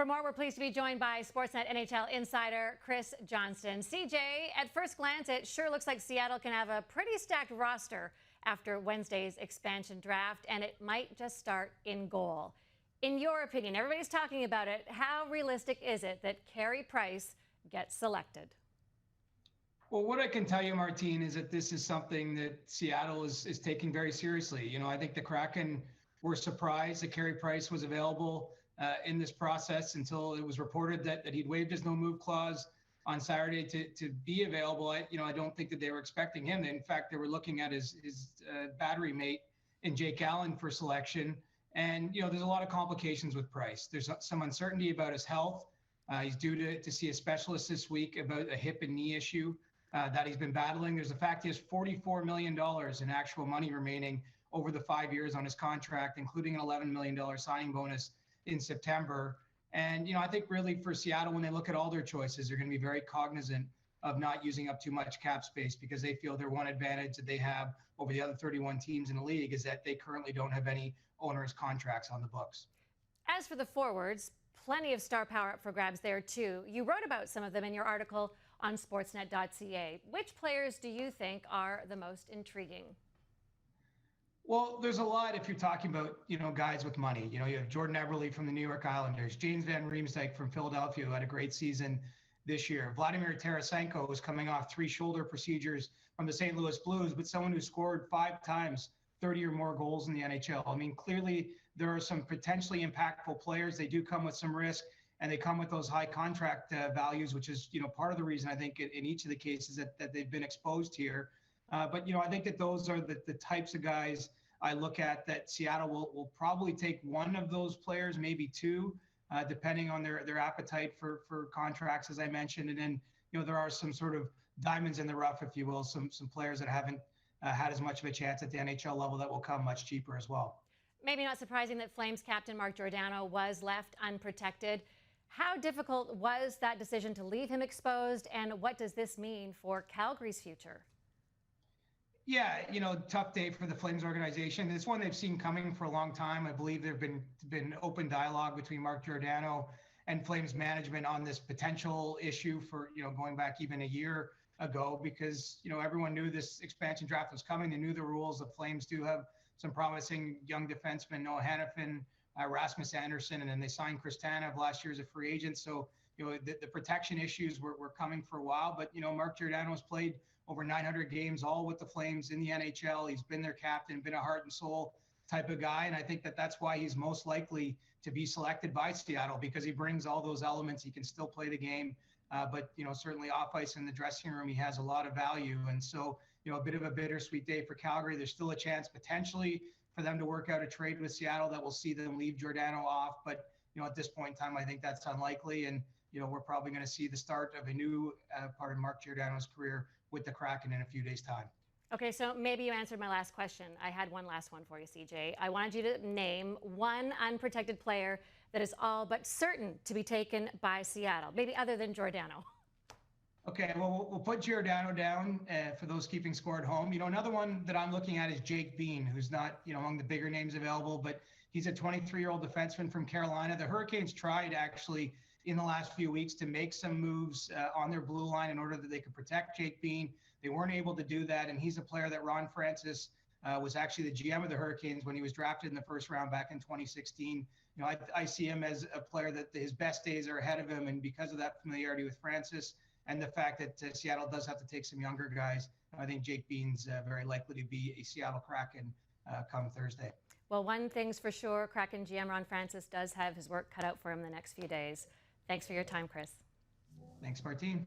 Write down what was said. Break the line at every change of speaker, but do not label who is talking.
For more, we're pleased to be joined by Sportsnet NHL insider Chris Johnston. CJ, at first glance, it sure looks like Seattle can have a pretty stacked roster after Wednesday's expansion draft, and it might just start in goal. In your opinion, everybody's talking about it. How realistic is it that Carey Price gets selected?
Well, what I can tell you, Martine, is that this is something that Seattle is taking very seriously. I think the Kraken were surprised that Carey Price was available in this process until it was reported that he'd waived his no-move clause on Saturday to be available. I don't think that they were expecting him. In fact, they were looking at his battery mate in Jake Allen for selection. And, there's a lot of complications with Price. There's some uncertainty about his health. He's due to see a specialist this week about a hip and knee issue that he's been battling. There's the fact he has $44 million in actual money remaining over the 5 years on his contract, including an $11 million signing bonus in September. And, I think really for Seattle, when they look at all their choices, they're going to be very cognizant of not using up too much cap space, because they feel their one advantage that they have over the other 31 teams in the league is that they currently don't have any onerous contracts on the books.
As for the forwards, plenty of star power up for grabs there too. You wrote about some of them in your article on sportsnet.ca. Which players do you think are the most intriguing?
Well, there's a lot if you're talking about, guys with money. You have Jordan Eberle from the New York Islanders, James Van Riemsdyk from Philadelphia, who had a great season this year. Vladimir Tarasenko is coming off 3 shoulder procedures from the St. Louis Blues, but someone who scored 5 times 30 or more goals in the NHL. I mean, clearly there are some potentially impactful players. They do come with some risk, and they come with those high contract values, which is, part of the reason I think in each of the cases that they've been exposed here. But, I think that those are the types of guys I look at that Seattle will probably take one of those players, maybe 2, depending on their appetite for contracts, as I mentioned. And then, there are some sort of diamonds in the rough, if you will, some players that haven't had as much of a chance at the NHL level that will come much cheaper as well.
Maybe not surprising that Flames captain Mark Giordano was left unprotected. How difficult was that decision to leave him exposed, and what does this mean for Calgary's future?
Yeah, tough day for the Flames organization. It's one they've seen coming for a long time. I believe there've been open dialogue between Mark Giordano and Flames management on this potential issue for, going back even a year ago, because, everyone knew this expansion draft was coming. They knew the rules. The Flames do have some promising young defensemen, Noah Hannafin, Rasmus Anderson, and then they signed Chris Tanev last year as a free agent. So, the protection issues were coming for a while. But, Mark Giordano has played over 900 games, all with the Flames in the NHL. He's been their captain, been a heart and soul type of guy. And I think that's why he's most likely to be selected by Seattle, because he brings all those elements. He can still play the game. But, certainly off ice in the dressing room, he has a lot of value. And so, a bit of a bittersweet day for Calgary. There's still a chance potentially for them to work out a trade with Seattle that will see them leave Giordano off. But, at this point in time, I think that's unlikely. And, we're probably going to see the start of a new part of Mark Giordano's career with the Kraken in a few days' time.
Okay, so maybe you answered my last question. I had one last one for you, CJ. I wanted you to name one unprotected player that is all but certain to be taken by Seattle, maybe other than Giordano.
Okay, well, we'll put Giordano down for those keeping score at home. Another one that I'm looking at is Jake Bean, who's not, among the bigger names available, but he's a 23-year-old defenseman from Carolina. The Hurricanes tried actually in the last few weeks to make some moves on their blue line in order that they could protect Jake Bean. They weren't able to do that, and he's a player that Ron Francis was actually the GM of the Hurricanes when he was drafted in the first round back in 2016. I see him as a player that his best days are ahead of him, and because of that familiarity with Francis and the fact that Seattle does have to take some younger guys, I think Jake Bean's very likely to be a Seattle Kraken come Thursday.
Well, one thing's for sure, Kraken GM Ron Francis does have his work cut out for him the next few days. Thanks for your time, Chris.
Thanks, Martine.